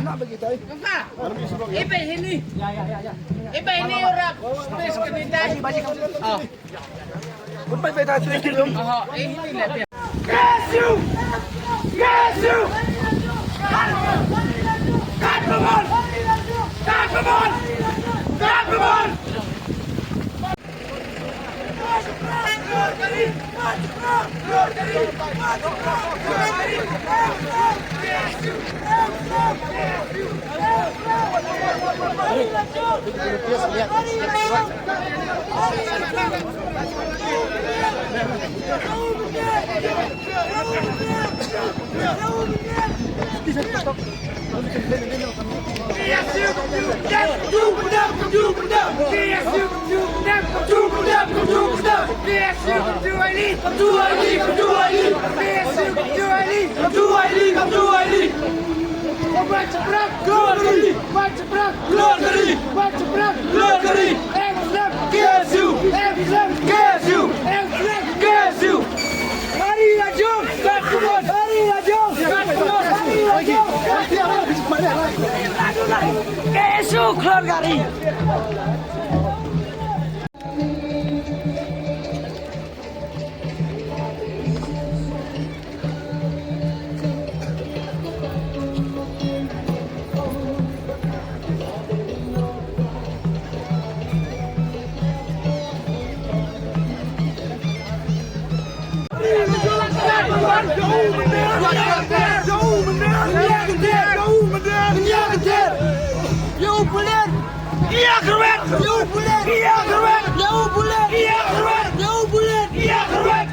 Nak bagi tahu. Ibe ini. Ibe ini orang space kedai. Baik tahu sedikit dong. Ini lah dia. Yesu! Yesu! Kampemon! Kampemon! Kampemon! Kesu keluar gari. Iya keren. Jauh bulan. Iya keren. Jauh bulan. Iya keren. Jauh bulan. Iya keren.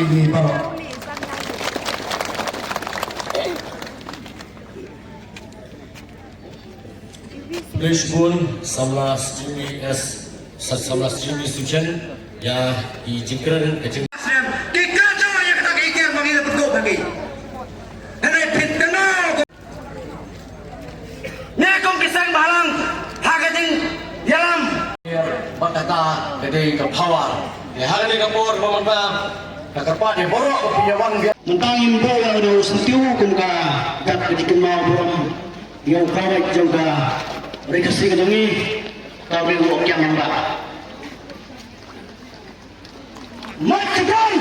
tinggi parok. Blishbun Samlas Jimmy S. Samlas Jimmy Suchen ya diizinkan kecil. Kita coba yang kita ikan bagi bentuk lagi. Nanti fit kenal. Nya kong kisang balang hagating dalam. Batata jadi kepawar. Ya hari ini kapur pemerintah kekepat ya borok pinjaman dia. Mentangin po yang ada sentiu kumka dak dikenal buram yang kawat juga mereka sih kadang kami uang yang mbak. Macam